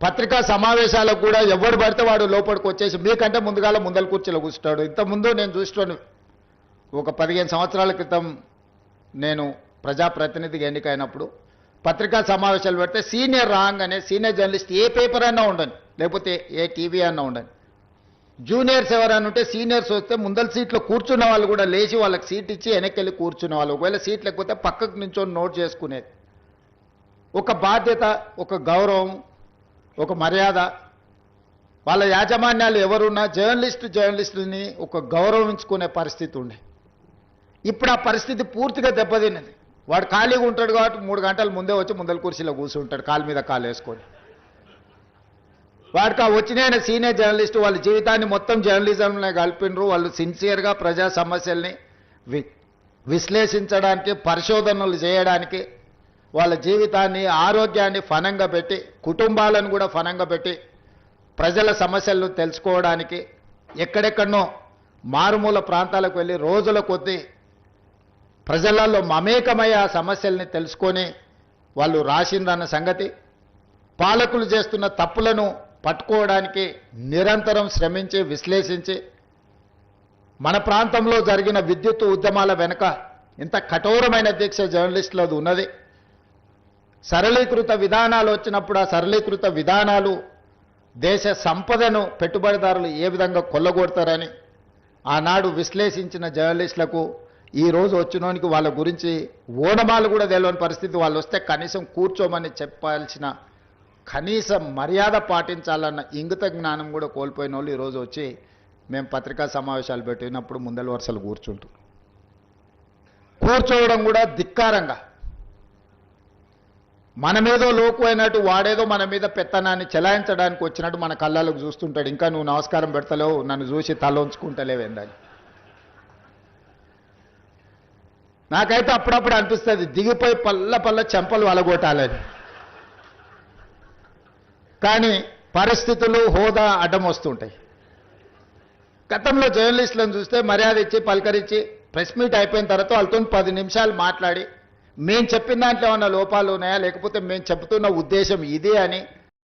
పత్రికా సమావేశాలకు కూడా ఎవరు పడితే వాడు లోపలికి వచ్చేసి మీకంటే ముందుగాల ముందల కుర్చీలో కూర్చుంటాడు. ఇంతకుముందు నేను చూస్తున్నాను, ఒక 15 సంవత్సరాల క్రితం నేను ప్రజాప్రతినిధిగా ఎన్నికైనప్పుడు పత్రికా సమావేశాలు పెడితే సీనియర్ రాగానే సీనియర్ జర్నలిస్ట్ ఏ పేపర్ అన్నా ఉండని, లేకపోతే ఏ టీవీ అన్నా ఉండని, జూనియర్స్ ఎవరైనా ఉంటే సీనియర్స్ వస్తే ముందల సీట్లో కూర్చున్న వాళ్ళు కూడా లేచి వాళ్ళకి సీట్ ఇచ్చి వెనక్కి కూర్చునే వాళ్ళు. ఒకవేళ సీట్ లేకపోతే పక్కకు నుంచొని నోట్ చేసుకునేది. ఒక బాధ్యత, ఒక గౌరవం, ఒక మర్యాద. వాళ్ళ యాజమాన్యాలు ఎవరున్నా జర్నలిస్టుని ఒక గౌరవించుకునే పరిస్థితి ఉండే. ఇప్పుడు ఆ పరిస్థితి పూర్తిగా దెబ్బతిన్నది. వాడు ఖాళీగా ఉంటాడు కాబట్టి 3 గంటల ముందే వచ్చి ముందల కుర్చీలో కూర్చుంటాడు, కాలు మీద కాలు వేసుకొని. వాడికి ఆ వచ్చిన సీనియర్ జర్నలిస్టు వాళ్ళ జీవితాన్ని మొత్తం జర్నలిజంలో కలిపినరు. వాళ్ళు సిన్సియర్గా ప్రజా సమస్యల్ని విశ్లేషించడానికి, పరిశోధనలు చేయడానికి, వాళ్ళ జీవితాన్ని, ఆరోగ్యాన్ని ఫనంగా పెట్టి, కుటుంబాలను కూడా ఫనంగా పెట్టి ప్రజల సమస్యలను తెలుసుకోవడానికి ఎక్కడెక్కడనో మారుమూల ప్రాంతాలకు వెళ్ళి రోజుల కొద్దీ ప్రజలలో మమేకమై ఆ సమస్యల్ని తెలుసుకొని వాళ్ళు రాసిందన్న సంగతి, పాలకులు చేస్తున్న తప్పులను పట్టుకోవడానికి నిరంతరం శ్రమించి విశ్లేషించి, మన ప్రాంతంలో జరిగిన విద్యుత్ ఉద్యమాల వెనుక ఇంత కఠోరమైన దీక్ష జర్నలిస్టులది ఉన్నది. సరళీకృత విధానాలు వచ్చినప్పుడు ఆ సరళీకృత విధానాలు దేశ సంపదను పెట్టుబడిదారులు ఏ విధంగా కొల్లగొడతారని ఆనాడు విశ్లేషించిన జర్నలిస్టులకు ఈరోజు వచ్చినోనికి వాళ్ళ గురించి ఓనమాలు కూడా తెలియని పరిస్థితి. వాళ్ళు వస్తే కనీసం కూర్చోమని చెప్పాల్సిన కనీస మర్యాద పాటించాలన్న ఇంగిత జ్ఞానం కూడా కోల్పోయిన వాళ్ళు ఈరోజు వచ్చి మేము పత్రికా సమావేశాలు పెట్టినప్పుడు ముందల వరుసలు కూర్చోవడం కూడా ధిక్కారంగా, మనమేదో లోకు అయినట్టు వాడేదో మన మీద పెత్తనాన్ని చెలాయించడానికి వచ్చినట్టు మన కళ్ళకు చూస్తుంటాడు. ఇంకా నువ్వు నమస్కారం పెడతలేవు, నన్ను చూసి తల ఉంచుకుంటలేవేందని. నాకైతే అప్పుడప్పుడు అనిపిస్తుంది దిగిపోయి పల్ల చెంపలు వలగొట్టాలని. కానీ పరిస్థితులు, హోదా అడ్డం వస్తుంటాయి. గతంలో జర్నలిస్టులను చూస్తే మర్యాద ఇచ్చి పలకరించి ప్రెస్ మీట్ అయిపోయిన తర్వాత వాళ్ళతో 10 నిమిషాలు మాట్లాడి మేము చెప్పిన దాంట్లో ఏమన్నా లోపాలు ఉన్నాయా, లేకపోతే మేము చెప్తున్న ఉద్దేశం ఇదే అని